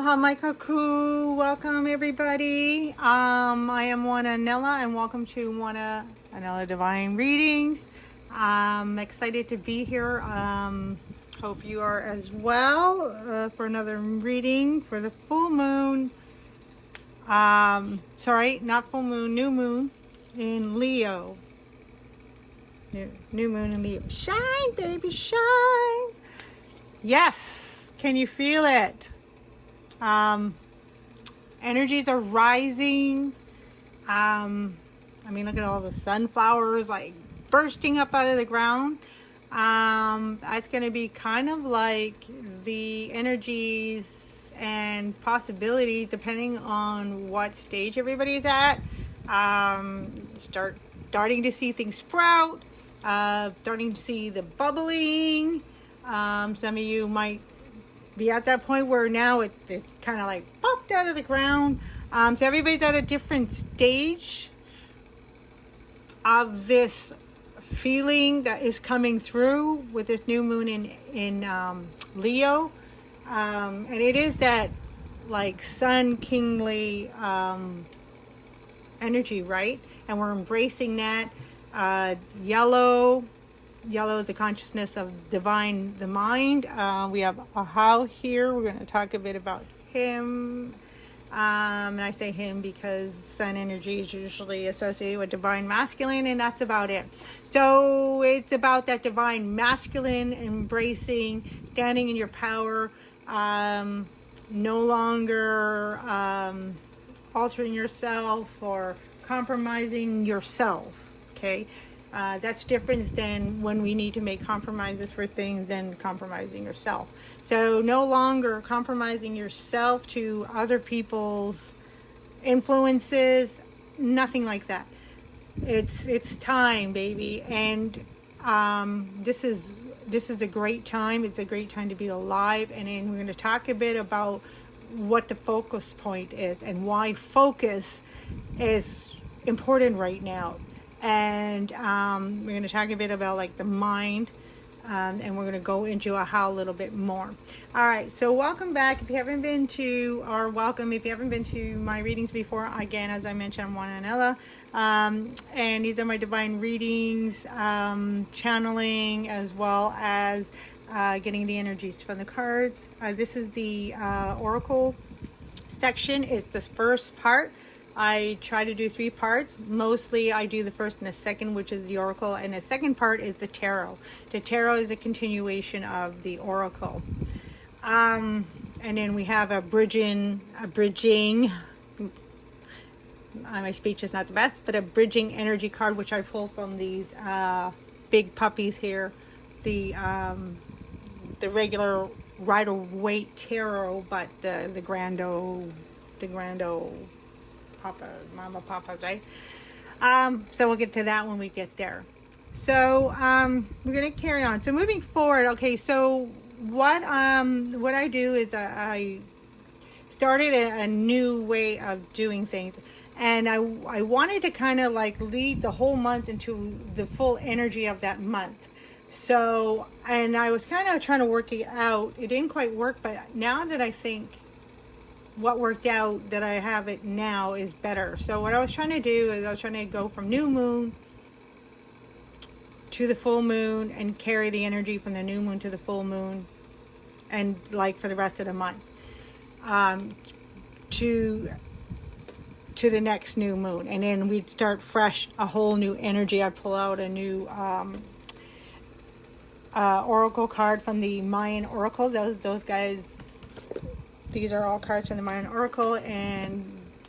Aloha Mai Kākou. Welcome everybody. I am Anella and welcome to Anella Divine Readings. I'm excited to be here. Hope you are as well for another reading for the full moon. Sorry, not full moon, new moon in Leo. New moon in Leo. Shine, baby, shine. Yes, can you feel it? Energies are rising. I mean, look at all the sunflowers like bursting up out of the ground. That's going to be kind of like the energies and possibilities depending on what stage everybody's at. Starting to see things sprout, starting to see the bubbling. Some of you might be at that point where now it kind of like popped out of the ground. So everybody's at a different stage of this feeling that is coming through with this new moon in Leo. And it is that like sun kingly energy, right? And we're embracing that. Yellow is the consciousness of divine, the mind. We have Ahau here. We're going to talk a bit about him. And I say him because sun energy is usually associated with divine masculine, and that's about it. So it's about that divine masculine, embracing, standing in your power, no longer altering yourself or compromising yourself, okay? That's different than when we need to make compromises for things and compromising yourself. So no longer compromising yourself to other people's influences, nothing like that. It's time, baby, and this is a great time. It's a great time to be alive, and then we're going to talk a bit about what the focus point is and why focus is important right now. And we're going to talk a bit about like the mind, and we're going to go into Ahau a little bit more. All right, so welcome back. If you haven't been to my readings before, again, as I mentioned, I'm Anella, and these are my divine readings, channeling, as well as getting the energies from the cards. This is the Oracle section. It's the first part. I try to do 3 parts. Mostly I do the first and the second, which is the Oracle, and the second part is the Tarot. The Tarot is a continuation of the Oracle. And then we have a bridging, my speech is not the best, but a bridging energy card, which I pull from these big puppies here. The regular Rider-Waite Tarot, but the Grando Mama Papas, right? So we'll get to that when we get there. So we're going to carry on. So moving forward, okay, so what I do is I started a new way of doing things, and I wanted to kind of like lead the whole month into the full energy of that month. So, and I was kind of trying to work it out. It didn't quite work, but now that I think what worked out, that I have it now, is better. So what I was trying to do is I was trying to go from new moon to the full moon and carry the energy from the new moon to the full moon, and like for the rest of the month, to the next new moon, and then we'd start fresh, a whole new energy. I'd pull out a new oracle card from the Mayan Oracle. Those guys, these are all cards from the Mayan Oracle, and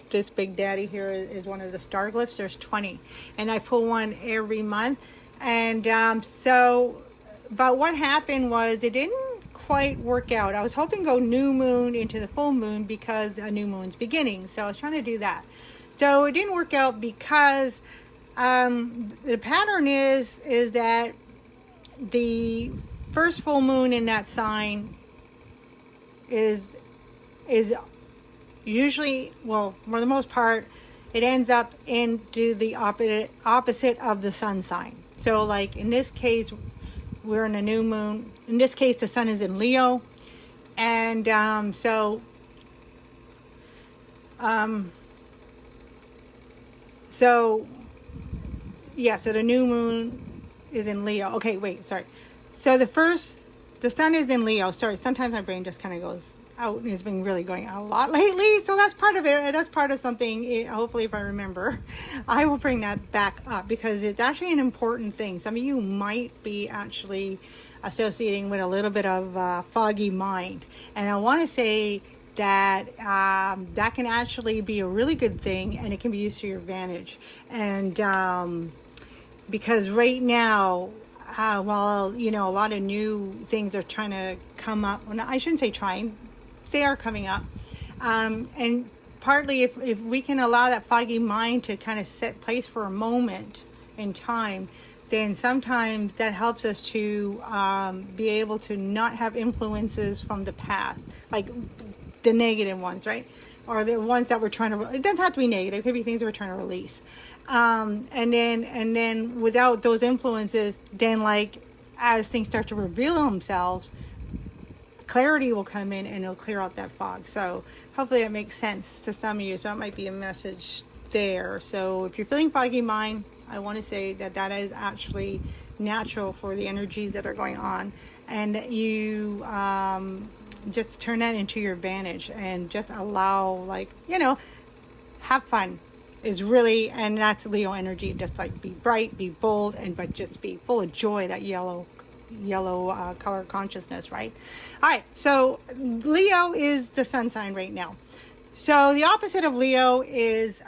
this big daddy here is one of the star glyphs. There's 20, and I pull one every month. And but what happened was it didn't quite work out. I was hoping to go new moon into the full moon because a new moon's beginning, so I was trying to do that. So it didn't work out because the pattern is that the first full moon in that sign is usually, well, for the most part, it ends up into the opposite of the sun sign. So like in this case, we're in a new moon. In this case, the sun is in Leo. And so So yeah, so the new moon is in Leo. Okay, wait, sorry. So the sun is in Leo. Sorry, sometimes my brain just kind of goes out, and it's been really going out a lot lately. So that's part of it. That's part of something. Hopefully, if I remember, I will bring that back up, because it's actually an important thing. Some of you might be actually associating with a little bit of foggy mind. And I want to say that that can actually be a really good thing, and it can be used to your advantage. And because right now, while a lot of new things are trying to come up, well, I shouldn't say trying, they are coming up, and partly if we can allow that foggy mind to kind of set place for a moment in time, then sometimes that helps us to be able to not have influences from the past, like the negative ones, right? Or the ones that we're trying to, it doesn't have to be negative, it could be things that we're trying to release. And then without those influences, then like as things start to reveal themselves, clarity will come in and it'll clear out that fog. So hopefully that makes sense to some of you. So that might be a message there. So if you're feeling foggy mind, I want to say that that is actually natural for the energies that are going on, and you just turn that into your advantage and just allow, like, have fun is really, and that's Leo energy. Just like be bright, be bold, but just be full of joy, that yellow color consciousness, right? All right, so Leo is the sun sign right now. So the opposite of Leo is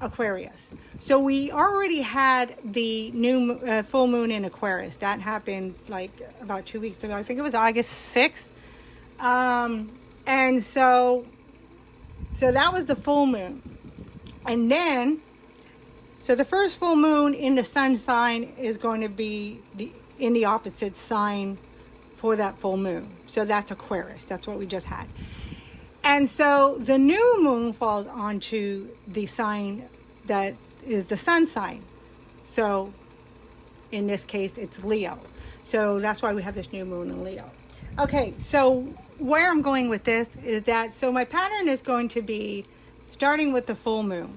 Aquarius. So we already had the new full moon in Aquarius. That happened like about 2 weeks ago. I think it was August 6th. And so that was the full moon. And then, so the first full moon in the sun sign is going to be in the opposite sign for that full moon. So that's Aquarius. That's what we just had. And so the new moon falls onto the sign that is the sun sign. So in this case, it's Leo. So that's why we have this new moon in Leo. Okay, so where I'm going with this is that, so my pattern is going to be starting with the full moon.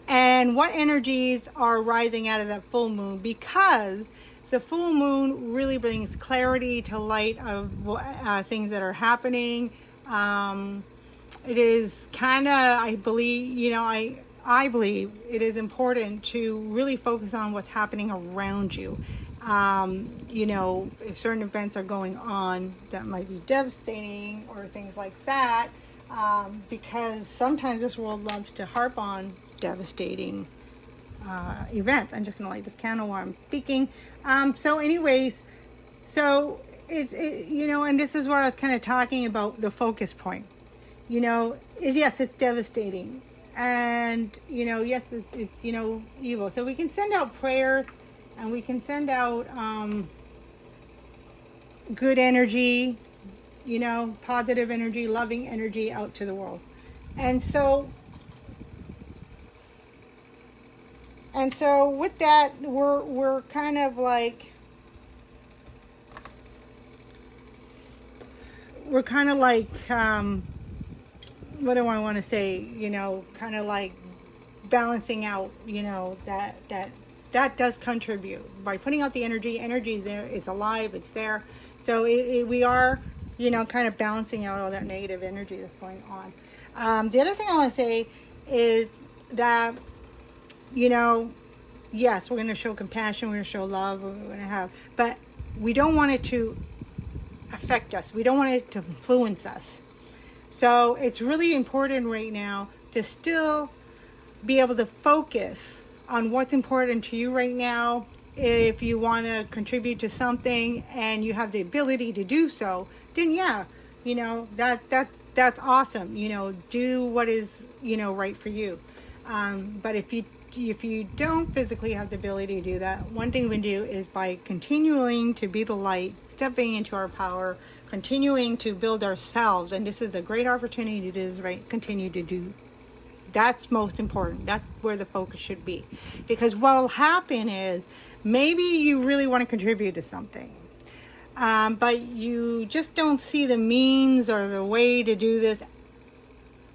And what energies are rising out of that full moon, because the full moon really brings clarity to light of things that are happening. It is kind of, I believe, I believe it is important to really focus on what's happening around you. If certain events are going on that might be devastating or things like that, because sometimes this world loves to harp on devastating events. I'm just going to light this candle while I'm speaking. So anyways, so it's and this is where I was kind of talking about the focus point. Yes, it's devastating, and yes, it's evil. So we can send out prayers, and we can send out good energy, positive energy, loving energy out to the world. And so with that, we're kind of like, what do I want to say? Kind of like balancing out, that does contribute by putting out the energy. Energy is there, it's alive, it's there. So we are, kind of balancing out all that negative energy that's going on. The other thing I want to say is that, yes, we're going to show compassion, we're going to show love, we're going to have, but we don't want it to affect us. We don't want it to influence us. So it's really important right now to still be able to focus on what's important to you right now. If you want to contribute to something and you have the ability to do so, then that's awesome. Do what is right for you. But if you don't physically have the ability to do that, one thing we can do is by continuing to be the light, stepping into our power, continuing to build ourselves. And this is a great opportunity to do, right? Continue to do. That's most important. That's where the focus should be. Because what will happen is, maybe you really want to contribute to something, but you just don't see the means or the way to do this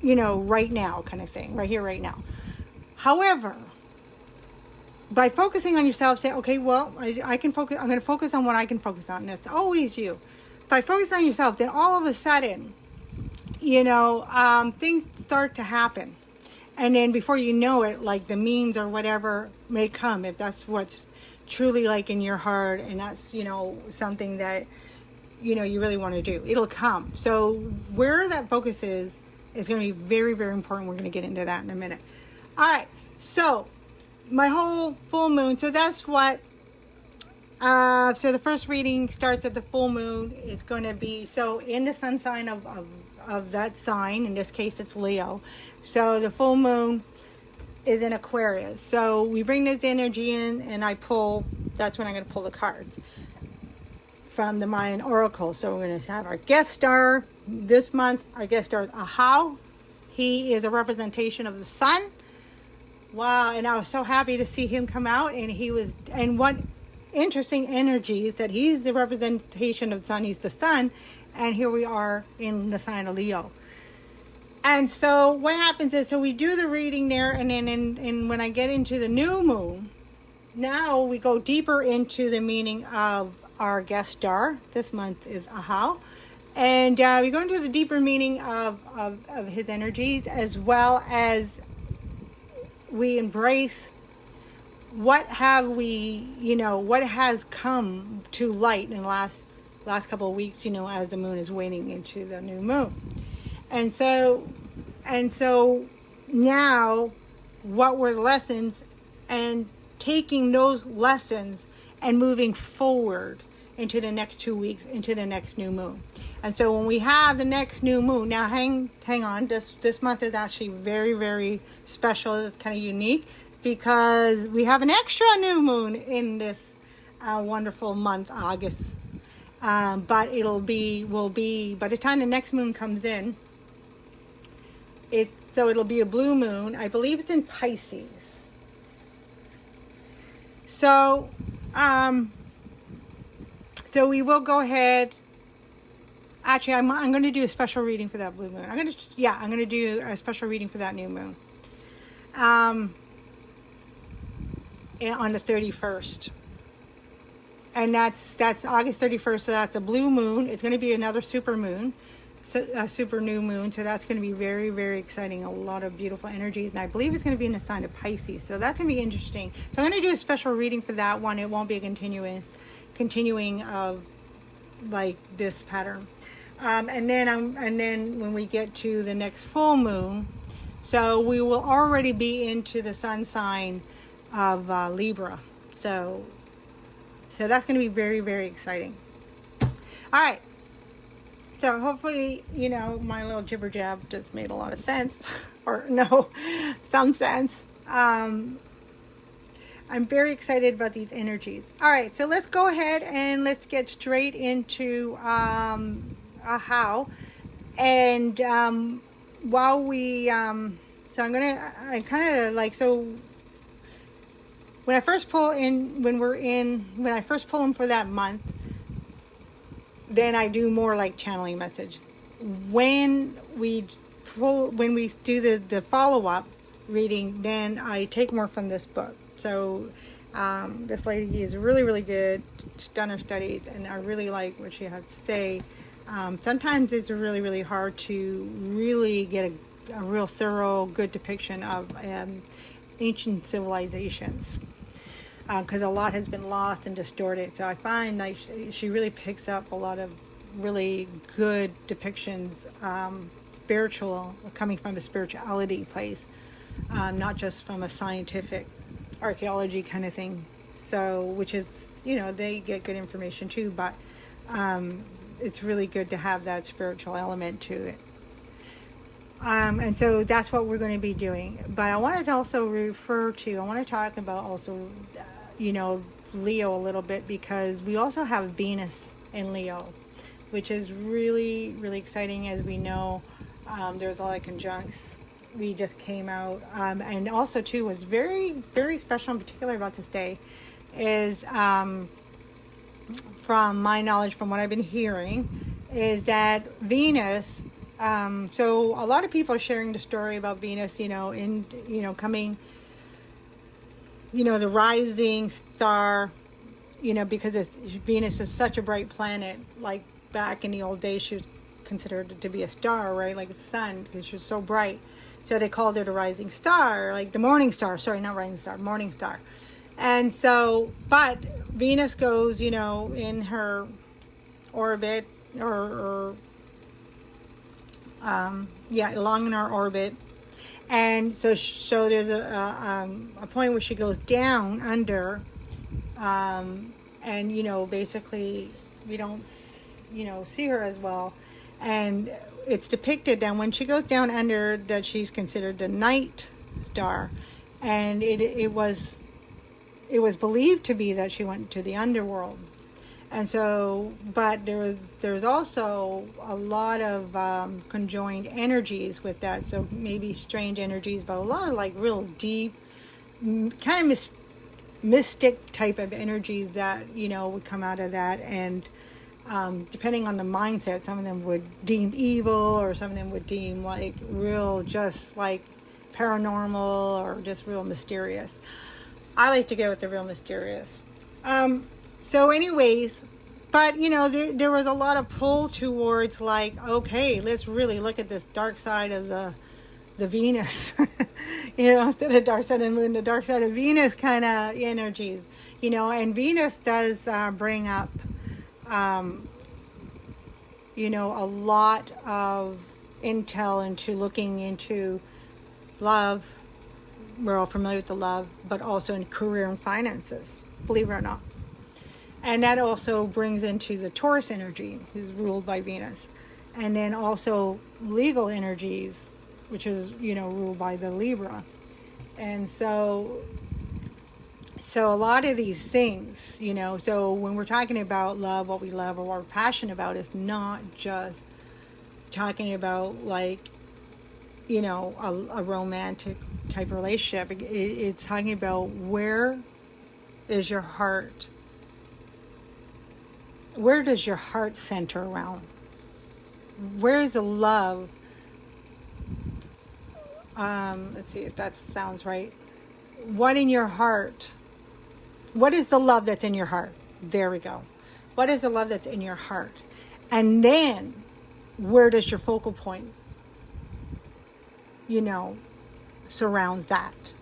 you know, right now kind of thing, right here, right now. However, by focusing on yourself, say, okay, well, I can focus, I'm going to focus on what I can focus on. And it's always you. By focusing on yourself, then all of a sudden, you know, things start to happen. And then before you know it, like the means or whatever may come, if that's what's truly like in your heart, and that's, you know, something that, you know, you really want to do, it'll come. So where that focus is going to be very, very important. We're going to get into that in a minute. All right. So my whole full moon. So that's what, so the first reading starts at the full moon. It's going to be, so in the sun sign of that sign, in this case, it's Leo. So the full moon is in Aquarius. So we bring this energy in and I pull, that's when I'm going to pull the cards from the Mayan Oracle. So we're going to have our guest star this month. Our guest star is Ahau. He is a representation of the sun. Wow. And I was so happy to see him come out, and he was, and what interesting energy is that he's the representation of the sun. He's the sun. And here we are in the sign of Leo. And so what happens is, so we do the reading there, and then when I get into the new moon, now we go deeper into the meaning of our guest star. This month is Ahau. And we go into the deeper meaning of his energies, as well as we embrace what have we, you know, what has come to light in the last couple of weeks, you know, as the moon is waning into the new moon. And so now what were the lessons, and taking those lessons and moving forward into the next 2 weeks, into the next new moon. And so when we have the next new moon, now hang on, this month is actually very, very special. It's kind of unique because we have an extra new moon in this wonderful month, August. But will be, by the time the next moon comes in, it'll be a blue moon. I believe it's in Pisces. So, so we will go ahead. Actually, I'm going to do a special reading for that blue moon. I'm going to do a special reading for that new moon. On the 31st. And that's August 31st. So that's a blue moon. It's going to be another super moon. So a super new moon. So that's going to be very, very exciting. A lot of beautiful energies. And I believe it's going to be in the sign of Pisces. So that's going to be interesting. So I'm going to do a special reading for that one. It won't be a continuing of like this pattern. And then when we get to the next full moon, so we will already be into the sun sign of Libra. So that's going to be very, very exciting. All right. So hopefully, you know, my little jibber jab just made a lot of sense, or no, some sense. I'm very excited about these energies. All right. So let's go ahead and let's get straight into Ahau. And while we, so I kind of like, so when I first pull in, when I first pull them for that month, then I do more like channeling message. When we do the follow-up reading, then I take more from this book. So this lady is really, really good. She's done her studies, and I really like what she has to say. Sometimes it's really, really hard to really get a real thorough, good depiction of ancient civilizations, because a lot has been lost and distorted. So I find like she really picks up a lot of really good depictions, spiritual, coming from a spirituality place, not just from a scientific archaeology kind of thing. So, which is, you know, they get good information too, but it's really good to have that spiritual element to it. And so that's what we're going to be doing. But I wanted to also I want to talk about also, you know, Leo a little bit, because we also have Venus in Leo, which is really, really exciting. As we know, there's a lot of conjuncts. We just came out. And also, too, what's very, very special in particular about this day is, from my knowledge, from what I've been hearing, is that Venus So a lot of people are sharing the story about Venus, coming, the rising star, because Venus is such a bright planet. Like back in the old days, she was considered to be a star, right? Like the sun, because she was so bright. So they called it a rising star, like the morning star. Sorry, not rising star, morning star. And so, but Venus goes, in her orbit or along in our orbit. And so there's a point where she goes down under, and basically we don't see her as well, and it's depicted that when she goes down under, that she's considered the night star, and it was believed to be that she went to the underworld. And so, but there's also a lot of conjoined energies with that. So maybe strange energies, but a lot of like real deep, kind of mystic type of energies that, would come out of that. And depending on the mindset, some of them would deem evil, or some of them would deem like real, just like paranormal, or just real mysterious. I like to go with the real mysterious. So anyways, but there was a lot of pull towards like, okay, let's really look at this dark side of the Venus, instead of dark side of the moon, the dark side of Venus kind of energies, and Venus does bring up, a lot of intel into looking into love. We're all familiar with the love, but also in career and finances, believe it or not. And that also brings into the Taurus energy, who's ruled by Venus. And then also legal energies, which is, ruled by the Libra. And so a lot of these things, so when we're talking about love, what we love or what we're passionate about, is not just talking about like, a romantic type relationship. It's talking about where is your heart. Where does your heart center around? Where is the love? Let's see if that sounds right. What in your heart? What is the love that's in your heart? There we go. What is the love that's in your heart? And then where does your focal point, surrounds that?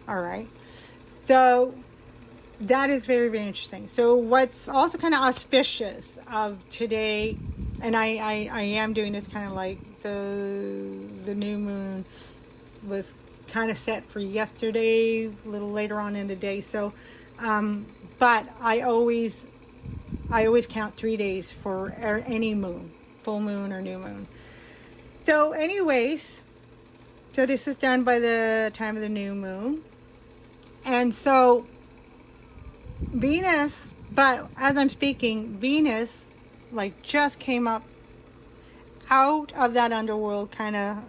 All right. So that is very, very interesting. So what's also kind of auspicious of today, and I am doing this kind of like the new moon was kind of set for yesterday, a little later on in the day. So, but I always count 3 days for any moon, full moon or new moon. So anyways, so this is done by the time of the new moon. And so Venus, but as I'm speaking, Venus like just came up out of that underworld kind of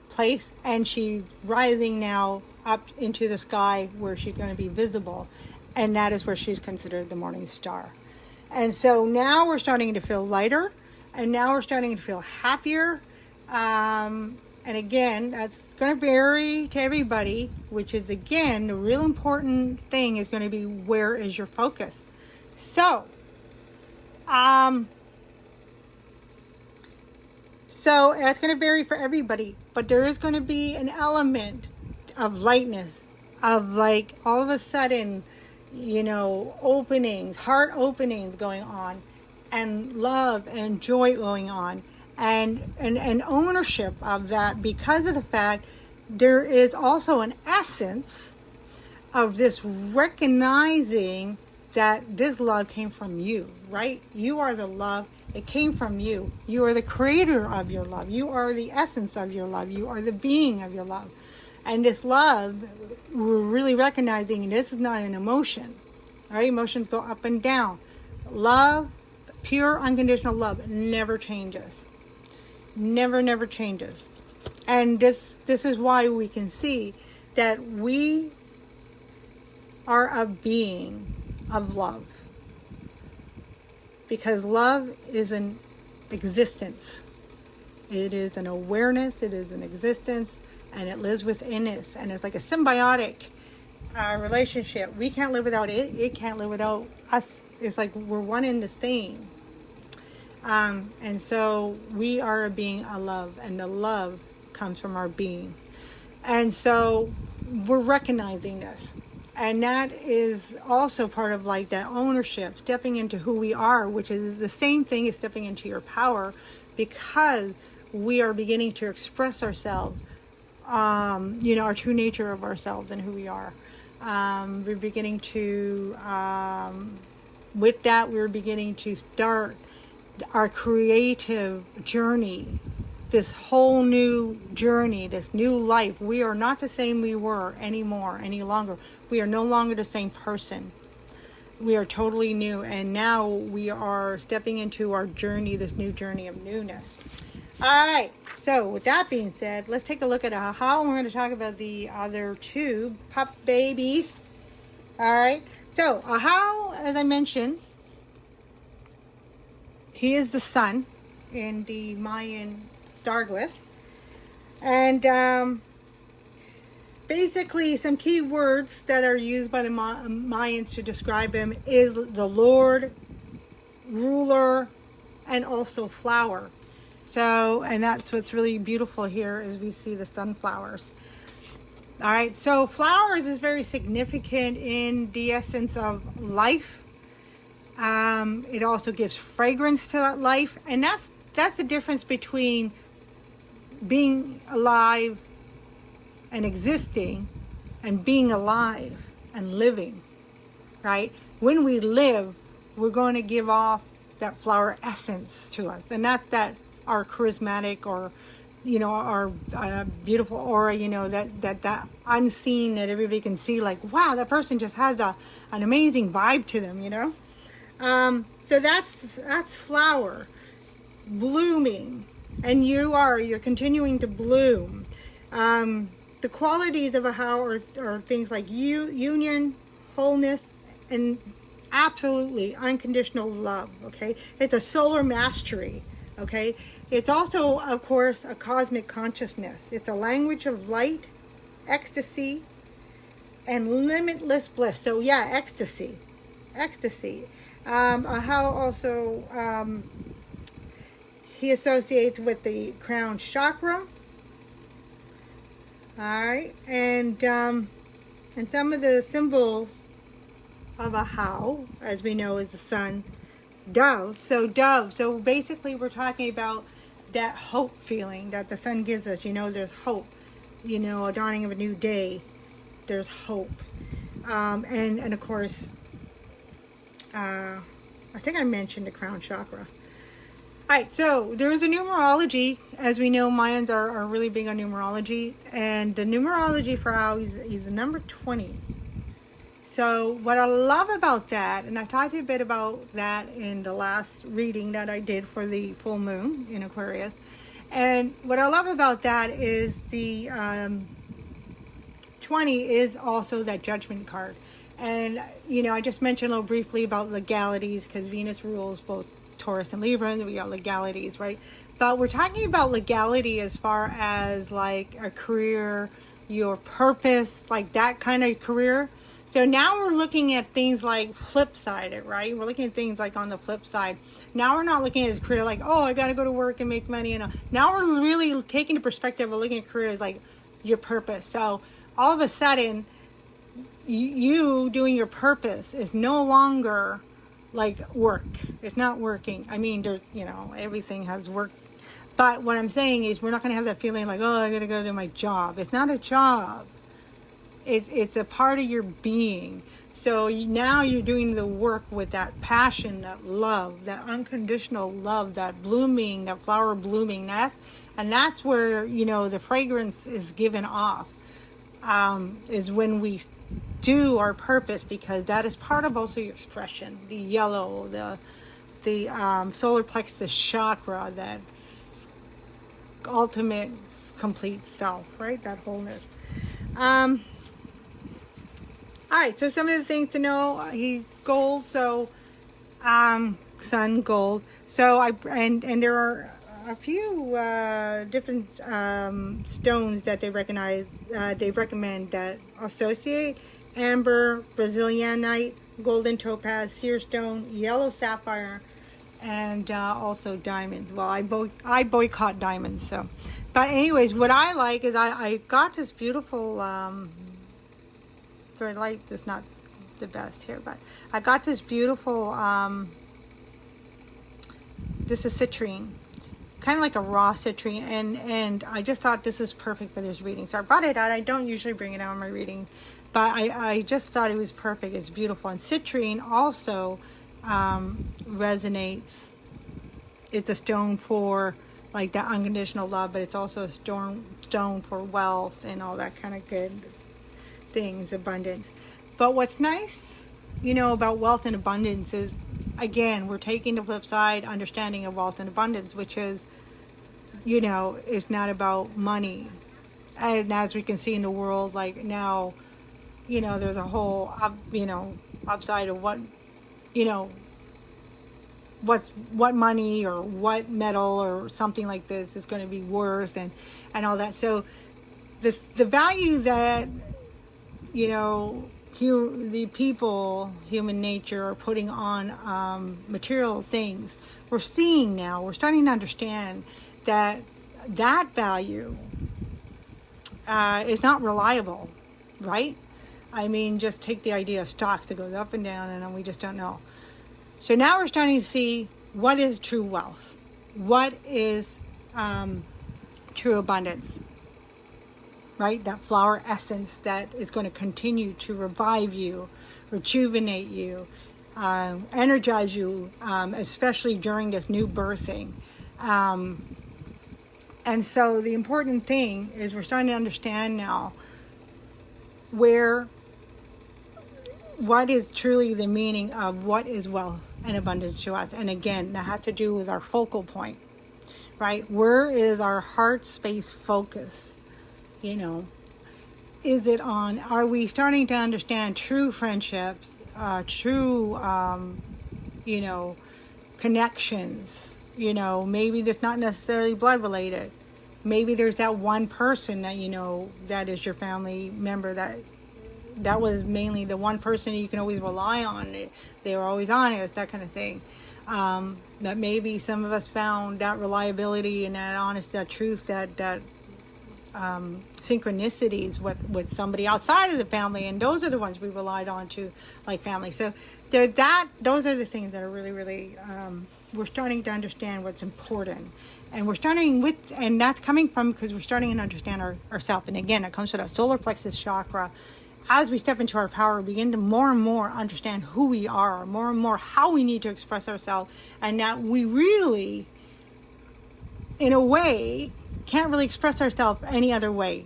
place, and she's rising now up into the sky where she's going to be visible, and that is where she's considered the morning star. And so now we're starting to feel lighter, and now we're starting to feel happier. And again, that's going to vary to everybody, which is, again, the real important thing is going to be, where is your focus? So that's going to vary for everybody, but there is going to be an element of lightness, of like all of a sudden, openings, heart openings going on, and love and joy going on. And ownership of that, because of the fact there is also an essence of this recognizing that this love came from you, right? You are the love. It came from you. You are the creator of your love. You are the essence of your love. You are the being of your love. And this love, we're really recognizing this is not an emotion, right? Emotions go up and down. Love, pure unconditional love, never changes. Never changes. And this is why we can see that we are a being of love, because love is an existence. It is an awareness, it is an existence, and it lives within us. And it's like a symbiotic relationship. We can't live without it. It can't live without us. It's like we're one and the same. And so we are a being of love, and the love comes from our being. And so we're recognizing this. And that is also part of like that ownership, stepping into who we are, which is the same thing as stepping into your power, because we are beginning to express ourselves, our true nature of ourselves and who we are. We're beginning to, with that, we're beginning to start our creative journey, this whole new journey, this new life. We are not the same we were anymore, any longer. We are no longer the same person. We are totally new, and now we are stepping into our journey, this new journey of newness. All right, so with that being said, let's take a look at Ahau, and we're going to talk about the other two pup babies. All right, so Ahau, as I mentioned, he is the sun in the Mayan Star Glyphs. And basically some key words that are used by the Mayans to describe him is the Lord, ruler, and also flower. So, and that's what's really beautiful here is we see the sunflowers. All right, so flowers is very significant in the essence of life. It also gives fragrance to that life, and that's the difference between being alive and existing and being alive and living, right? When we live, we're going to give off that flower essence to us, and that's that our charismatic, or our beautiful aura, that unseen, that everybody can see, like, wow, that person just has an amazing vibe to them, so that's flower blooming, and you're continuing to bloom. The qualities of Ahau are things like union, wholeness, and absolutely unconditional love. Okay, it's a solar mastery. Okay, it's also, of course, a cosmic consciousness. It's a language of light, ecstasy, and limitless bliss. So yeah, ecstasy. Ahau also, he associates with the crown chakra. All right, and some of the symbols of Ahau, as we know, is the sun, dove. So basically we're talking about that hope feeling that the sun gives us. There's hope. A dawning of a new day. There's hope, and of course, I think I mentioned the crown chakra. All right, so there is a numerology. As we know, Mayans are really big on numerology, and the numerology for Ahau is the number 20. So what I love about that, and I talked a bit about that in the last reading that I did for the full moon in Aquarius, and what I love about that is the 20 is also that judgment card. And I just mentioned a little briefly about legalities, because Venus rules both Taurus and Libra, and we got legalities, right? But we're talking about legality as far as like a career, your purpose, like that kind of career. So now we're looking at things like flip sided, right? We're looking at things like on the flip side. Now we're not looking at a career like, oh, I got to go to work and make money. And now we're really taking the perspective of looking at career as like your purpose. So all of a sudden, you doing your purpose is no longer like work. It's not working. I mean, everything has work. But what I'm saying is we're not going to have that feeling like, oh, I got to go to my job. It's not a job. It's a part of your being. So now you're doing the work with that passion, that love, that unconditional love, that blooming, that flower blooming. That's where, the fragrance is given off, is when we do our purpose, because that is part of also your expression. The yellow, the solar plexus chakra, that ultimate complete self, right? That wholeness. All right, so some of the things to know, he's gold, so sun gold. So and there are a few different stones that they recommend that associate: amber, Brazilianite, golden topaz, seer stone, yellow sapphire, and also diamonds. Well, I boycott diamonds. So, but anyways, what I like is I got this beautiful. So I like this, not the best here, but I got this beautiful. This is citrine, kind of like a raw citrine, and I just thought this is perfect for this reading. So I brought it out. I don't usually bring it out in my reading, but I just thought it was perfect. It's beautiful. And citrine also resonates. It's a stone for like that unconditional love, but it's also a stone for wealth and all that kind of good things, abundance. But what's nice, about wealth and abundance is, again, we're taking the flip side, understanding of wealth and abundance, which is, it's not about money. And as we can see in the world, like now, there's a whole, upside of what, what money or what metal or something like this is going to be worth and all that. So the value that, the people, human nature, are putting on material things, we're seeing now, we're starting to understand that value is not reliable, right? I mean, just take the idea of stocks that goes up and down, and we just don't know. So now we're starting to see what is true wealth, what is true abundance, right? That flower essence that is going to continue to revive you, rejuvenate you, energize you, especially during this new birthing. And so the important thing is we're starting to understand now what is truly the meaning of what is wealth and abundance to us. And again, that has to do with our focal point, right? Where is our heart space focus? Is it on, are we starting to understand true friendships, true, connections, maybe it's not necessarily blood related. Maybe there's that one person that, that is your family member that was mainly the one person you can always rely on. They were always honest, that kind of thing. That maybe some of us found that reliability and that honesty, that truth, that synchronicities with somebody outside of the family, and those are the ones we relied on to, like family. So those are the things that are really, really, we're starting to understand what's important. And we're starting with, and that's coming from, because we're starting to understand ourselves. And again, it comes to that solar plexus chakra. As we step into our power, we begin to more and more understand who we are, more and more how we need to express ourselves, and that we really, in a way, can't really express ourselves any other way.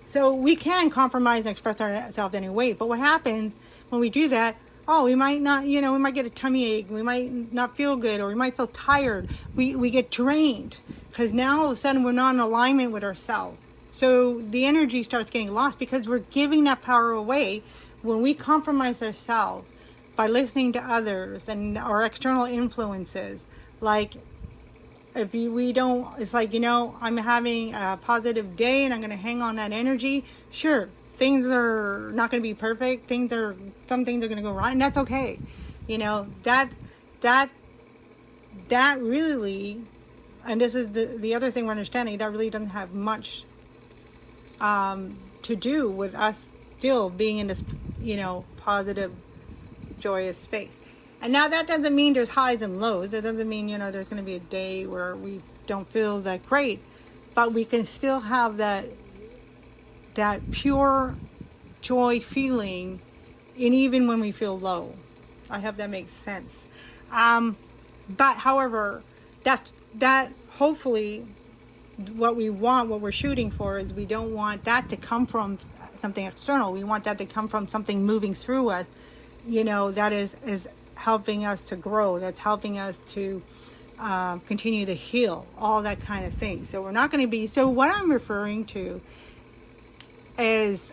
So we can compromise and express ourselves any way. But what happens when we do that? Oh, we might not, we might get a tummy ache. We might not feel good, or we might feel tired. We get drained because now all of a sudden we're not in alignment with ourselves. So the energy starts getting lost because we're giving that power away when we compromise ourselves by listening to others and our external influences. Like, if we don't, it's like, I'm having a positive day and I'm going to hang on that energy. Sure, things are not going to be perfect. Some things are going to go wrong, and that's okay. That really, and this is the other thing we're understanding, that really doesn't have much to do with us still being in this, positive, joyous space. And now that doesn't mean there's highs and lows. That doesn't mean, there's going to be a day where we don't feel that great. But we can still have that pure joy feeling, and even when we feel low. I hope that makes sense. But however, that hopefully what we want, what we're shooting for, is we don't want that to come from something external. We want that to come from something moving through us, that is helping us to grow, that's helping us to continue to heal, all that kind of thing. So we're not going to be, so what I'm referring to is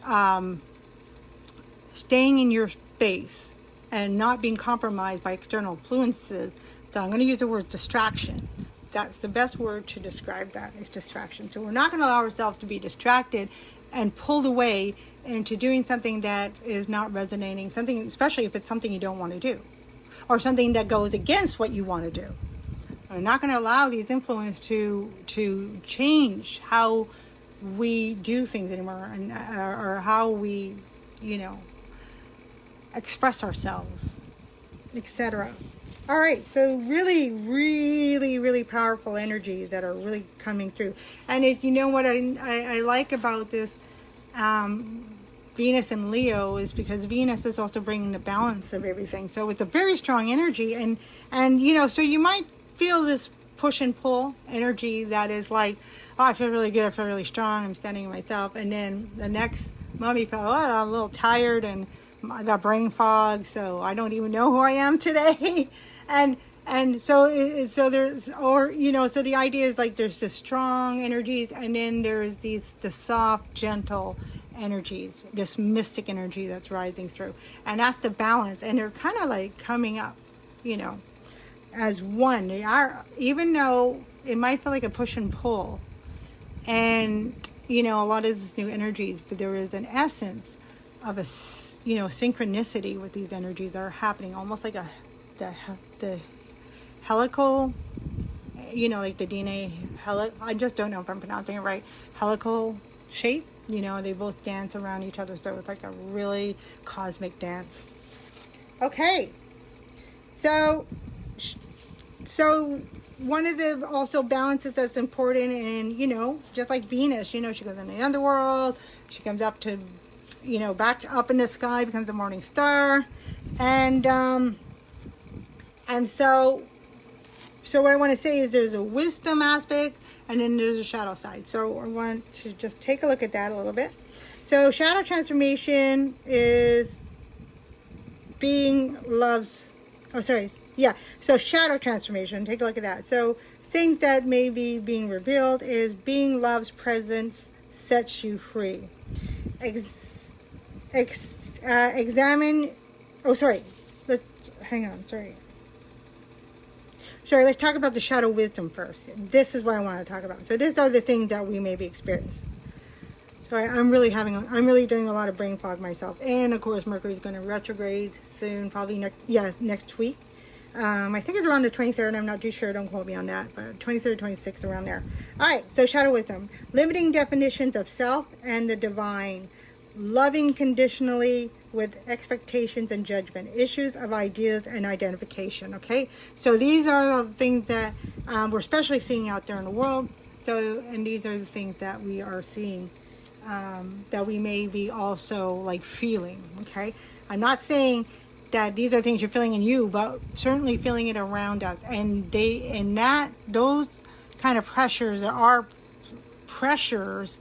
staying in your space and not being compromised by external influences. So I'm going to use the word distraction. That's the best word to describe that, is distraction. So we're not going to allow ourselves to be distracted and pulled away into doing something that is not resonating, something, especially if it's something you don't want to do, or something that goes against what you want to do. We're not going to allow these influences to change how we do things anymore, and or how we, you know, express ourselves, etc. All right, so really, really, really powerful energies that are really coming through. And you know what I like about this Venus and Leo is because Venus is also bringing the balance of everything. So it's a very strong energy, and you know, so you might feel this push and pull energy that is like, oh, I feel really good, I feel really strong, I'm standing in myself, and then the next moment you feel, oh, I'm a little tired and I got brain fog, so I don't even know who I am today. and so there's, or you know, so the idea is like there's the strong energies, and then there's the soft, gentle energies, this mystic energy that's rising through, and that's the balance. And they're kind of like coming up, you know, as one. They are, even though it might feel like a push and pull, and you know, a lot of these new energies, but there is an essence of a, you know, synchronicity with these energies that are happening, almost like the helical, you know, like the DNA I just don't know if I'm pronouncing it right, helical shape. You know, they both dance around each other, so it's like a really cosmic dance. Okay, so one of the also balances that's important, and you know, just like Venus, you know, she goes in the underworld, she comes up to, you know, back up in the sky, becomes a morning star, and so what I want to say is there's a wisdom aspect, and then there's a shadow side. So I want to just take a look at that a little bit. So shadow transformation is being love's, oh sorry, yeah. So shadow transformation, take a look at that. So things that may be being revealed is being love's presence sets you free. Examine, oh sorry, let's, hang on, sorry, let's talk about the shadow wisdom first. This is what I want to talk about. So these are the things that we may be experiencing. So I'm really doing a lot of brain fog myself. And of course, Mercury's going to retrograde soon, probably next week. I think it's around the 23rd. I'm not too sure. Don't quote me on that. But 23rd, 26th, around there. All right. So shadow wisdom. Limiting definitions of self and the divine. Loving conditionally with expectations and judgment. Issues of ideas and identification. Okay. So these are the things that we're especially seeing out there in the world. So, and these are the things that we are seeing. That we may be also like feeling. Okay. I'm not saying that these are things you're feeling in you, but certainly feeling it around us, and those kind of pressures are pressuring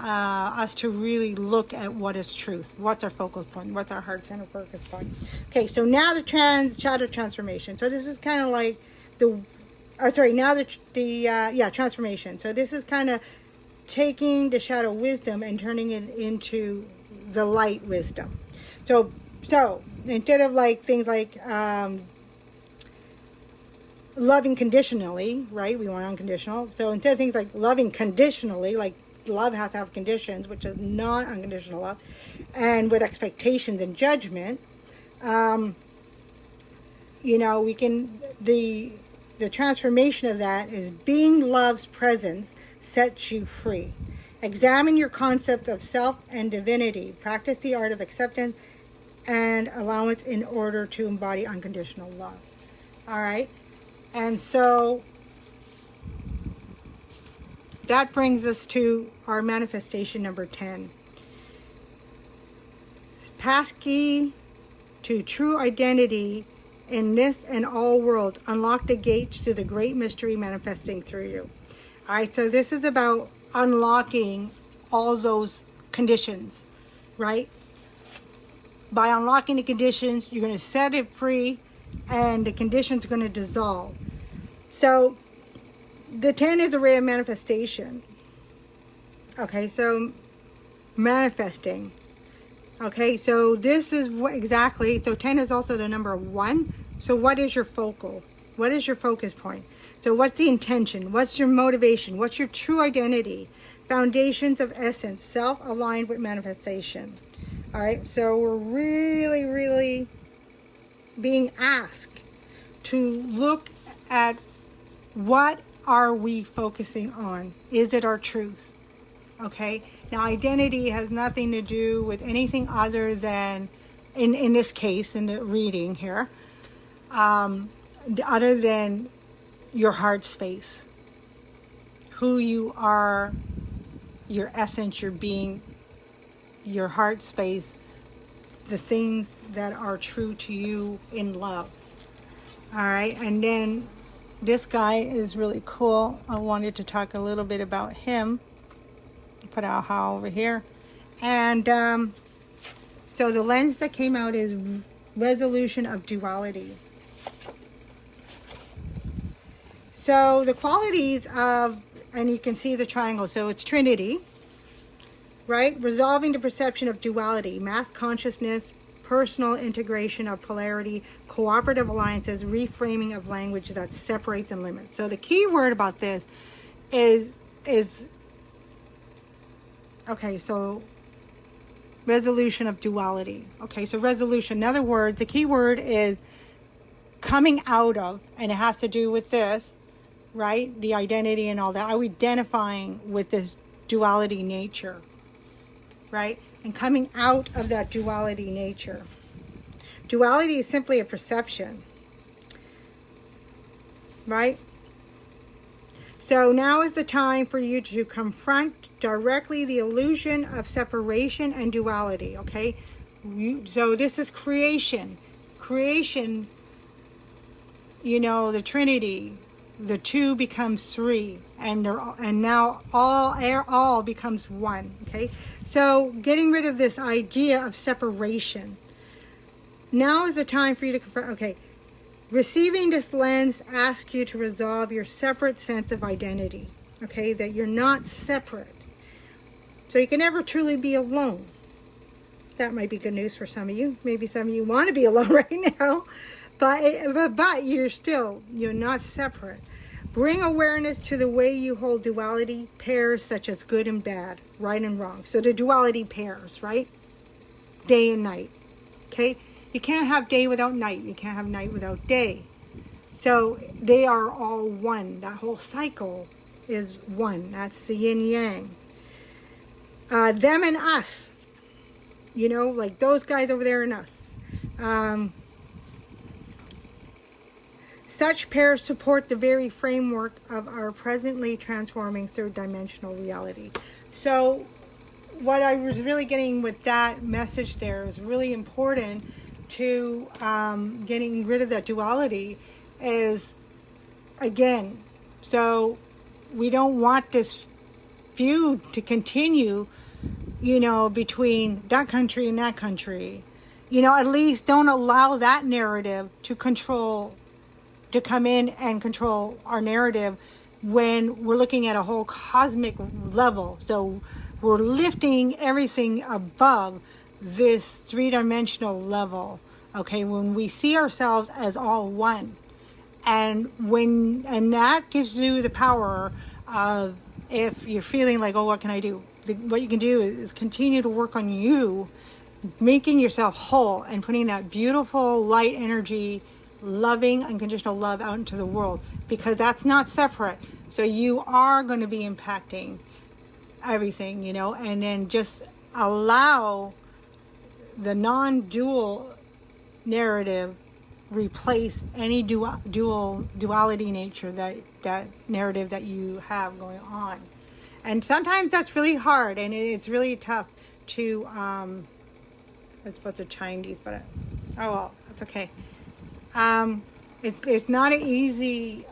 us to really look at what is truth, what's our focal point, what's our heart center focus point. Okay, so now the shadow transformation. So this is kind of like transformation. So this is kind of taking the shadow wisdom and turning it into the light wisdom. So instead of like things like loving conditionally, right? We want unconditional. So instead of things like loving conditionally, like love has to have conditions, which is not unconditional love, and with expectations and judgment, you know, we can, the transformation of that is being love's presence sets you free. Examine your concept of self and divinity. Practice the art of acceptance and allowance in order to embody unconditional love. All right. And so that brings us to our manifestation number 10. Passkey to true identity in this and all world. Unlock the gates to the great mystery manifesting through you. All right. So this is about unlocking all those conditions, right? By unlocking the conditions, you're going to set it free, and the conditions are going to dissolve. So the 10 is a ray of manifestation. Okay, so manifesting. Okay, so this is what exactly, so 10 is also the number 1. So what is your focal, What is your focus point? So what's the intention? What's your motivation? What's your true identity? Foundations of essence, self-aligned with manifestation. All right, so we're really, really being asked to look at what are we focusing on? Is it our truth? Okay, now identity has nothing to do with anything other than, in this case, in the reading here, other than your heart space, who you are, your essence, your being, your heart space, the things that are true to you in love. All right, and then this guy is really cool. I wanted to talk a little bit about him. Put Ahau over here. And so the lens that came out is resolution of duality. So the qualities of, and you can see the triangle, so it's Trinity, right? Resolving the perception of duality, mass consciousness, personal integration of polarity, cooperative alliances, reframing of language that separates and limits. So the key word about this is okay, so resolution of duality. Okay, so resolution, in other words, the key word is coming out of, and it has to do with this, right? The identity and all that. Are we identifying with this duality nature, right? And coming out of that duality nature. Duality is simply a perception, right? So now is the time for you to confront directly the illusion of separation and duality, okay? So this is creation. Creation, you know, the Trinity, the two becomes three, and now all becomes one, okay? So getting rid of this idea of separation. Now is the time for you to confront, okay, receiving this lens asks you to resolve your separate sense of identity, okay, that you're not separate. So you can never truly be alone. That might be good news for some of you. Maybe some of you want to be alone right now, but you're not separate. Bring awareness to the way you hold duality pairs such as good and bad, right and wrong. So the duality pairs, right? Day and night, okay? You can't have day without night. You can't have night without day. So they are all one. That whole cycle is one. That's the yin yang. Them and us. You know, like those guys over there and us. Such pairs support the very framework of our presently transforming third dimensional reality. So what I was really getting with that message there is really important to getting rid of that duality is, again, so we don't want this feud to continue, you know, between that country and that country. You know, at least don't allow that narrative to come in and control our narrative when we're looking at a whole cosmic level. So we're lifting everything above this three-dimensional level, okay, when we see ourselves as all one. And that gives you the power of, if you're feeling like, oh, what can I do? What you can do is continue to work on you, making yourself whole and putting that beautiful light energy, loving, unconditional love out into the world, because that's not separate. So you are going to be impacting everything, you know, and then just allow the non-dual narrative replace any duality nature, that narrative that you have going on. And sometimes that's really hard, and it's really tough to it's supposed to Chinese, but oh well, that's okay. It's not an easy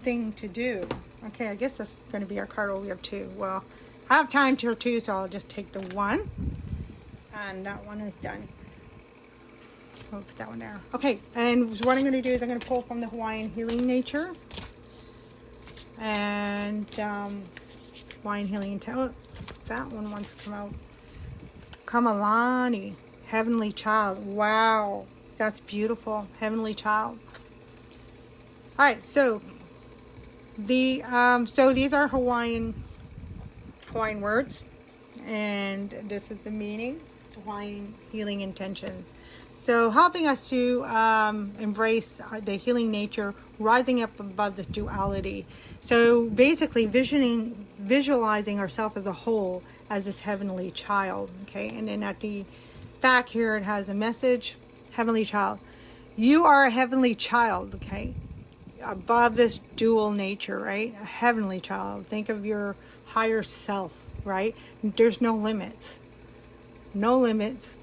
thing to do. Okay, I guess that's going to be our card. We have two. Well, I have time to two, so I'll just take the one. And that one is done. I'll put that one there. Okay, and what I'm going to do is I'm going to pull from the Hawaiian Healing Nature. And Hawaiian Healing Tarot. That one wants to come out. Kamalani, Heavenly Child. Wow, that's beautiful. Heavenly Child. All right, so so these are Hawaiian words, and this is the meaning: Hawaiian healing intention. So helping us to embrace the healing nature, rising up above this duality. So basically visualizing ourselves as a whole, as this heavenly child, okay? And then at the back here, it has a message: heavenly child. You are a heavenly child, okay? Above this dual nature, right? A heavenly child. Think of your higher self, right? There's no limits. No limits.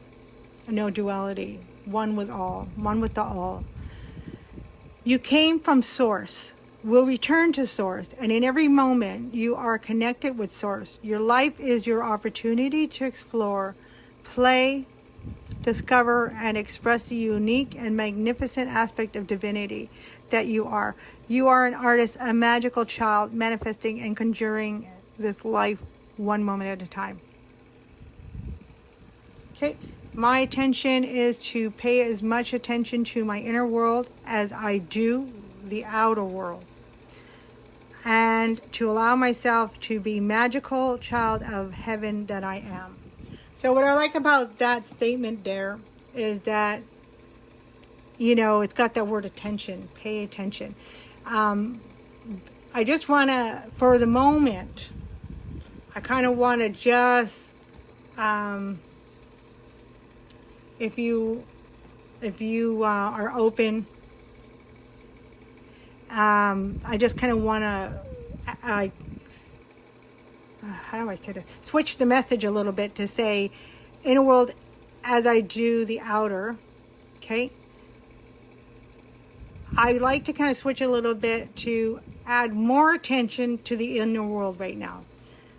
No duality. One with all. One with the all. You came from source. Will return to source. And in every moment, you are connected with source. Your life is your opportunity to explore, play, discover, and express the unique and magnificent aspect of divinity that you are. You are an artist, a magical child, manifesting and conjuring this life one moment at a time. Okay, my attention is to pay as much attention to my inner world as I do the outer world, and to allow myself to be magical child of heaven that I am. So what I like about that statement there is that, you know, it's got that word attention, pay attention. I just want to, for the moment, I kind of want to just, if you are open, I just kind of want to, how do I say that? Switch the message a little bit to say, inner world as I do the outer, okay? I like to kind of switch a little bit to add more attention to the inner world right now,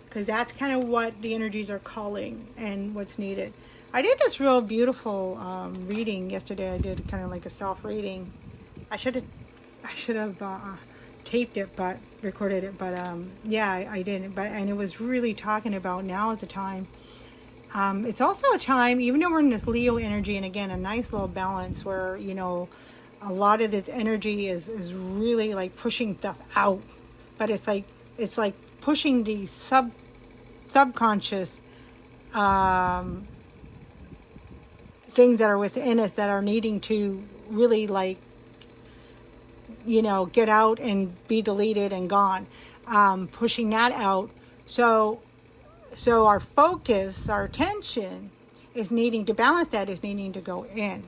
because that's kind of what the energies are calling and what's needed. I did this real beautiful reading yesterday. I did kind of like a self-reading. I should have taped it, but recorded it, but yeah, I didn't. But and it was really talking about now is the time. It's also a time, even though we're in this Leo energy, and again, a nice little balance where, you know, a lot of this energy is really like pushing stuff out, but it's like pushing the subconscious things that are within us that are needing to really, like, you know, get out and be deleted and gone, pushing that out. So our focus, our attention is needing to balance that, is needing to go in.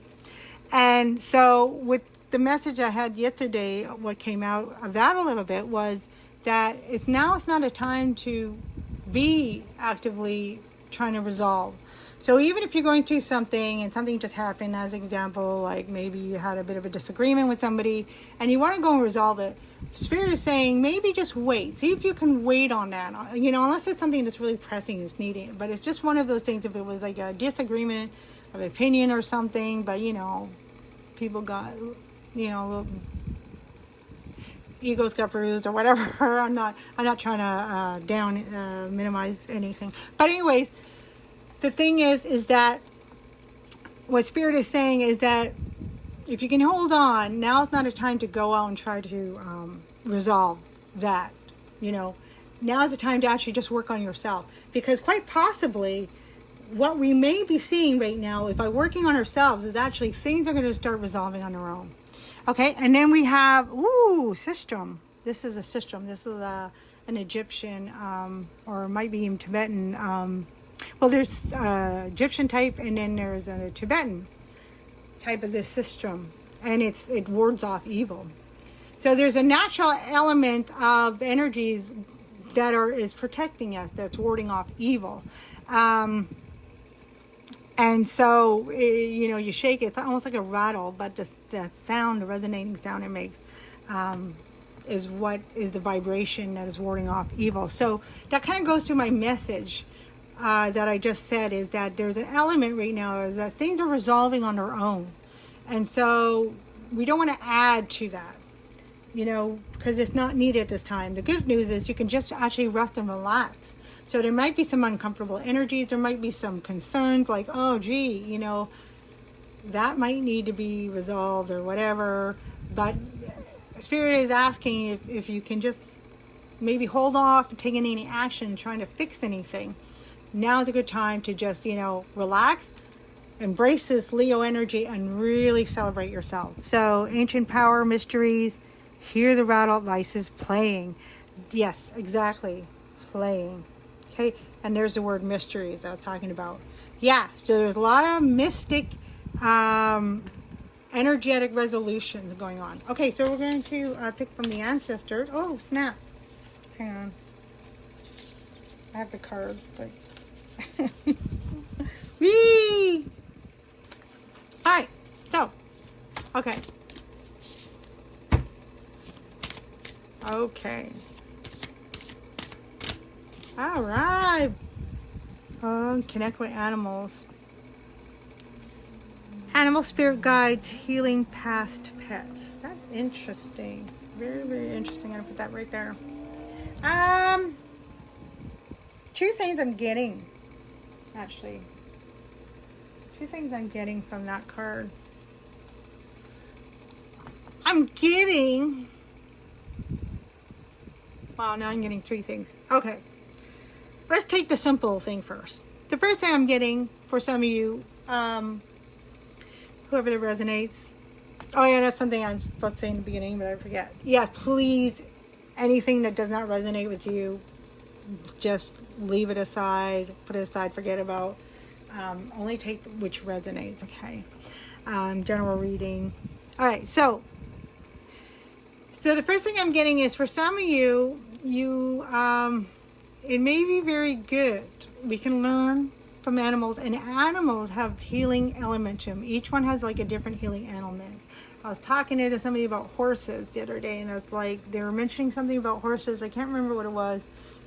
And so with the message I had yesterday, what came out of that a little bit was that it's not a time to be actively trying to resolve. So even if you're going through something and something just happened, as an example, like maybe you had a bit of a disagreement with somebody and you want to go and resolve it, Spirit is saying maybe just wait. See if you can wait on that, you know, unless it's something that's really pressing, is needed. But it's just one of those things, if it was like a disagreement of opinion or something, but, you know, people got, you know, egos got bruised or whatever. I'm not trying to minimize anything. But anyways, the thing is that what Spirit is saying is that if you can hold on, now's not a time to go out and try to resolve that. You know, now's the time to actually just work on yourself, because quite possibly what we may be seeing right now is by working on ourselves is actually things are going to start resolving on their own. Okay, and then we have system. This is a system. This is an Egyptian, or it might be even Tibetan. Well, there's Egyptian type, and then there's a Tibetan type of this system, and it wards off evil. So there's a natural element of energies that is protecting us, that's warding off evil. And so, you know, you shake it, it's almost like a rattle, but the sound, the resonating sound it makes, is what is the vibration that is warding off evil. So that kind of goes to my message that I just said, is that there's an element right now is that things are resolving on their own. And so we don't want to add to that, you know, because it's not needed at this time. The good news is you can just actually rest and relax. So there might be some uncomfortable energies. There might be some concerns like, oh, gee, you know, that might need to be resolved or whatever. But Spirit is asking if you can just maybe hold off taking any action, trying to fix anything. Now's a good time to just, relax, embrace this Leo energy, and really celebrate yourself. So, ancient power mysteries, hear the rattle voices playing. Yes, exactly, playing. Okay, and there's the word mysteries I was talking about. Yeah, so there's a lot of mystic, energetic resolutions going on. Okay, so we're going to pick from the ancestors. Oh, snap. Hang on. I have the cards, but... Whee! All right, so, okay. Okay. All right. Connect with animals. Animal spirit guides, healing past pets. That's interesting. Very, very interesting. I'm gonna put that right there. Two things I'm getting, actually. Two things I'm getting from that card. I'm getting... Wow, now I'm getting three things. Okay. Let's take the simple thing first. The first thing I'm getting for some of you, whoever that resonates. Oh yeah, that's something I was supposed to say in the beginning, but I forget. Yeah, please, anything that does not resonate with you, just leave it aside, put it aside, forget about. Only take which resonates, okay? General reading. All right, so the first thing I'm getting is for some of you, it may be very good. We can learn from animals, and animals have healing element to them. Each one has like a different healing element. I was talking to somebody about horses the other day, and it's like they were mentioning something about horses. I can't remember what it was,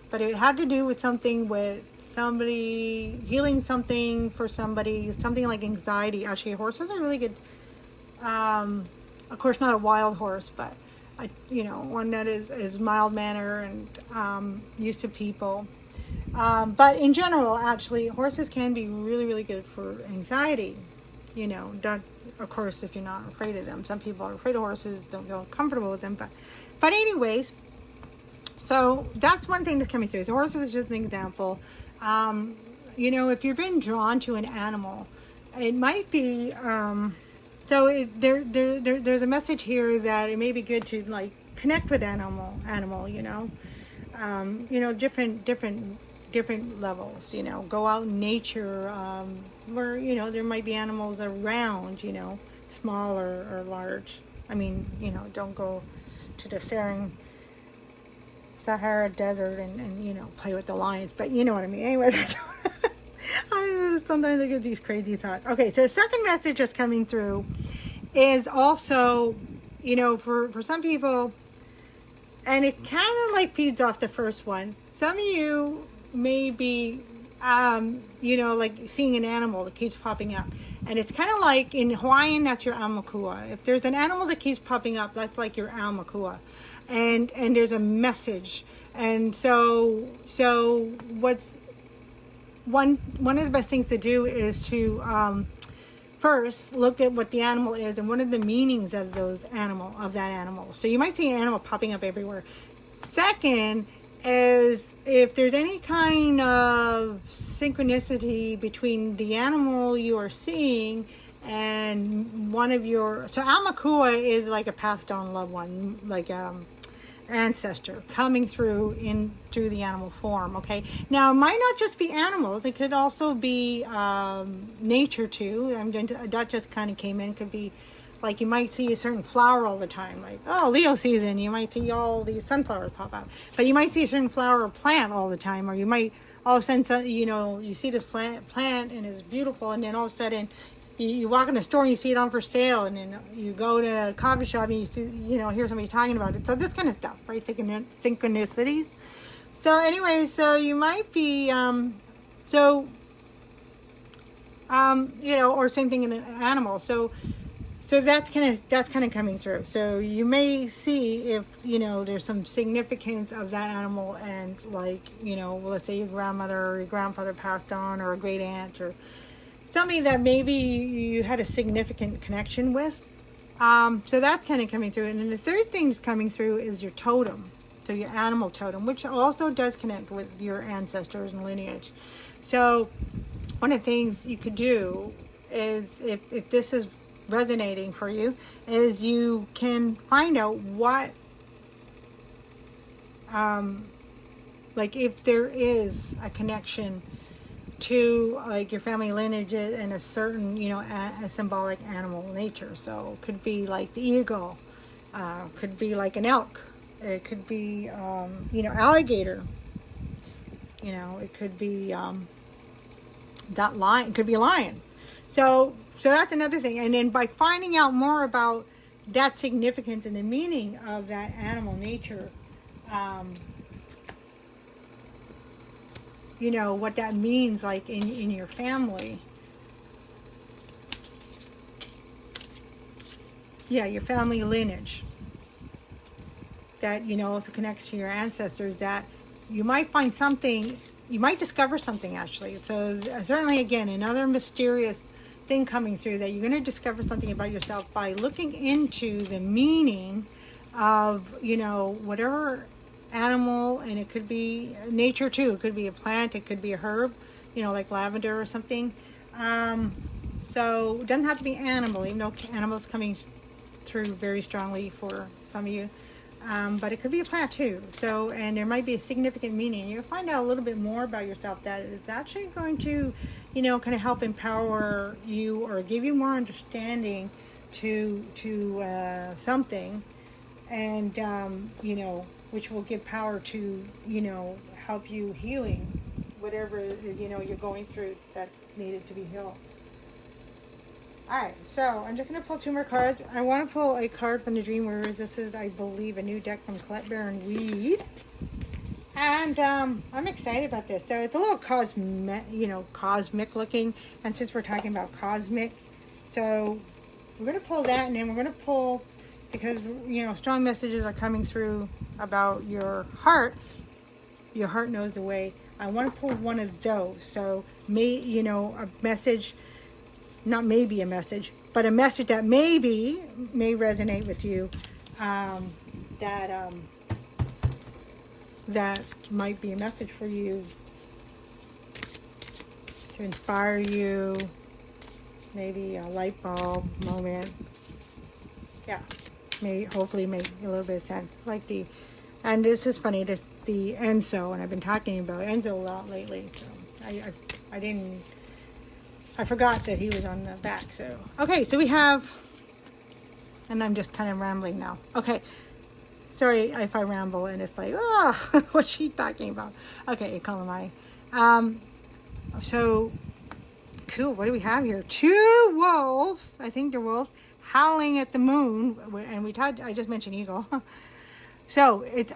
but it had to do with something with somebody healing something for somebody, something like anxiety. Actually, horses are really good. Of course, not a wild horse, but one that is mild manner and used to people. But in general, actually, horses can be really, really good for anxiety. Of course, if you're not afraid of them. Some people are afraid of horses, don't feel comfortable with them. But anyways, so that's one thing that's coming through. The horse was just an example. If you've been drawn to an animal, it might be... there's a message here that it may be good to like connect with animal, different levels, go out in nature, where, there might be animals around, small or large. I mean, don't go to the Sahara Desert and play with the lions, but you know what I mean. Anyways, sometimes I get these crazy thoughts. Okay, so the second message that's coming through is also, for some people, and it kind of like feeds off the first one. Some of you may be, like seeing an animal that keeps popping up. And it's kind of like in Hawaiian, that's your aumakua. If there's an animal that keeps popping up, that's like your aumakua. And there's a message. And so what's one of the best things to do is to first look at what the animal is and what are the meanings of that animal. So you might see an animal popping up everywhere. Second is if there's any kind of synchronicity between the animal you are seeing and one of your... So aumakua is like a passed down loved one, like ancestor coming through the animal form. Okay, now it might not just be animals, it could also be nature too. That just kind of came in. It could be like you might see a certain flower all the time, like Leo season, you might see all these sunflowers pop out, but you might see a certain flower or plant all the time, or you might all of a sudden you see this plant and it's beautiful, and then all of a sudden you walk in the store and you see it on for sale, and then you go to a coffee shop and you see, hear somebody talking about it. So this kind of stuff, right? Synchronicities. So anyway, so you might be, or same thing in an animal. So that's kind of coming through. So you may see if, there's some significance of that animal, and like, let's say your grandmother or your grandfather passed on, or a great aunt, or somebody that maybe you had a significant connection with. So that's kind of coming through. And then the third thing that's coming through is your totem. So your animal totem, which also does connect with your ancestors and lineage. So one of the things you could do is, if this is resonating for you, is you can find out what, like if there is a connection to like your family lineage and a certain, you know, a symbolic animal nature. So it could be like the eagle, could be like an elk, it could be, you know, alligator, you know, it could be that lion, it could be a lion. So that's another thing. And then by finding out more about that significance and the meaning of that animal nature, you know, what that means like in your family. Yeah, your family lineage. That, you know, also connects to your ancestors, that you might find something, you might discover something actually. So certainly, again, another mysterious thing coming through, that you're going to discover something about yourself by looking into the meaning of, you know, whatever animal, and it could be nature too, it could be a plant, it could be a herb, you know, like lavender or something. So it doesn't have to be animal, even though animals coming through very strongly for some of you. But it could be a plant too. So, and there might be a significant meaning. You'll find out a little bit more about yourself that is actually going to, you know, kind of help empower you or give you more understanding to something, and you know, which will give power to, you know, help you healing whatever, you know, you're going through that's needed to be healed. Alright, so I'm just going to pull 2 more cards. I want to pull a card from the Dream Weavers. This is, I believe, a new deck from Colette Baron Weed. And I'm excited about this. So it's a little cosmic, you know, cosmic looking. And since we're talking about cosmic, so we're going to pull that, and then we're going to pull, because, you know, strong messages are coming through about your heart. Your heart knows the way. I want to pull one of those. So, you know, a message, not maybe a message, but a message that may resonate with you, that might be a message for you to inspire you, maybe a light bulb moment. Yeah, hopefully make a little bit of sense. Like and this is funny, the Enzo, and I've been talking about Enzo a lot lately, so I forgot that he was on the back. So, okay, so we have, and I'm just kind of rambling now. Okay, sorry if I ramble and it's like, oh, what's she talking about? Okay, Kalamai. So, cool, what do we have here? 2 wolves, I think they're wolves, howling at the moon, and I just mentioned eagle. So, it's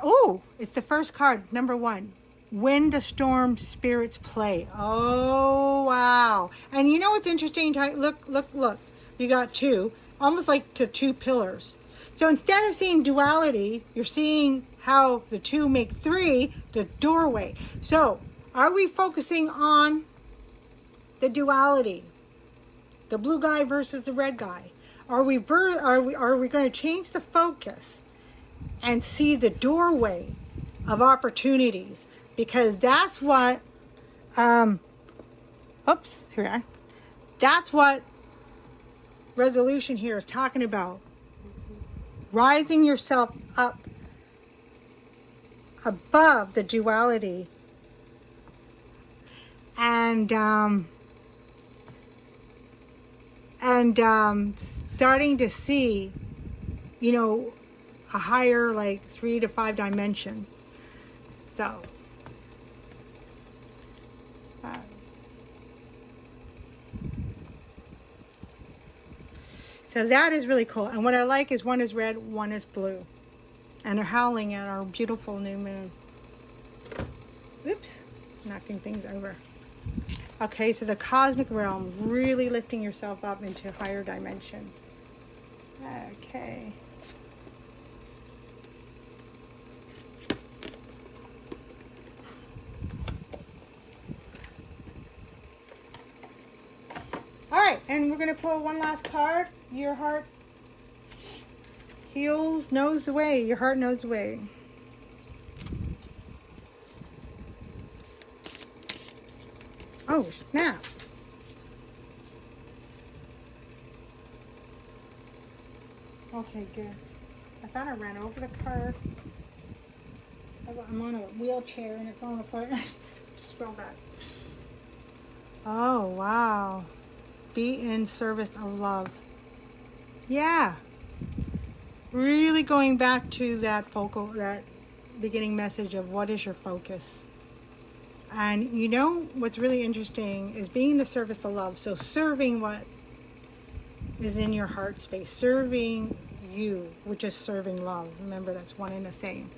the first card, number 1. When the storm spirits play. Oh, wow. And you know what's interesting? Look. You got 2, almost like to 2 pillars. So instead of seeing duality, you're seeing how the 2 make 3, the doorway. So are we focusing on the duality? The blue guy versus the red guy? Are we going to change the focus and see the doorway of opportunities? Because that's what, here we are. That's what resolution here is talking about. Rising yourself up above the duality, and starting to see, you know, a higher, like 3 to 5 dimension. So. So that is really cool. And what I like is one is red, one is blue. And they're howling at our beautiful new moon. Oops, knocking things over. Okay, so the cosmic realm, really lifting yourself up into higher dimensions. Okay. All right, and we're going to pull one last card. Your heart Heels knows the way. Your heart knows the way. Oh, snap. Okay, good. I thought I ran over the car. I'm on a wheelchair and it's on the floor. Just scroll back. Oh, wow. Be in service of love. Yeah. Really going back to that beginning message of what is your focus. And you know what's really interesting is being in the service of love. So serving what is in your heart space. Serving you, which is serving love. Remember, that's one and the same.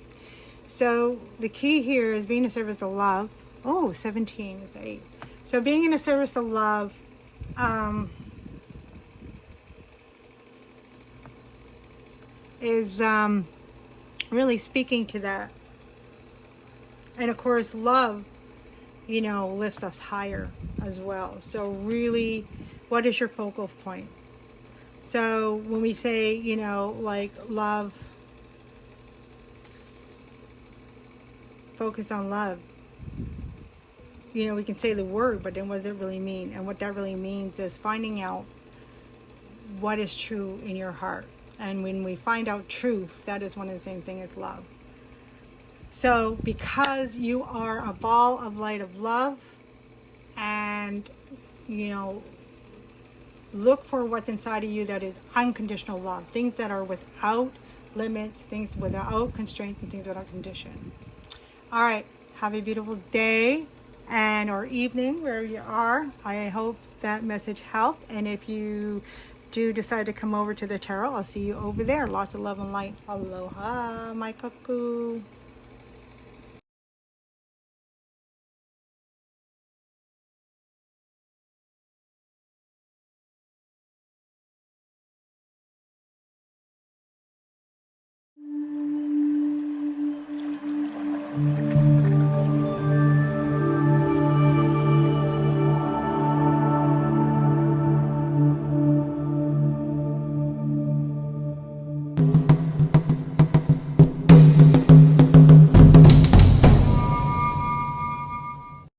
So the key here is being in service of love. Oh, 17 is 8. So being in a service of love, is really speaking to that. And of course, love, you know, lifts us higher as well. So really, what is your focal point? So when we say, you know, like love, focus on love, you know, we can say the word, but then what does it really mean? And what that really means is finding out what is true in your heart. And when we find out truth, that is one of the same things as love. So because you are a ball of light of love, and, you know, look for what's inside of you that is unconditional love. Things that are without limits, things without constraints, and things without condition. All right. Have a beautiful day and or evening wherever you are. I hope that message helped. And if you do decide to come over to the tarot, I'll see you over there. Lots of love and light. Aloha Mai Kākou.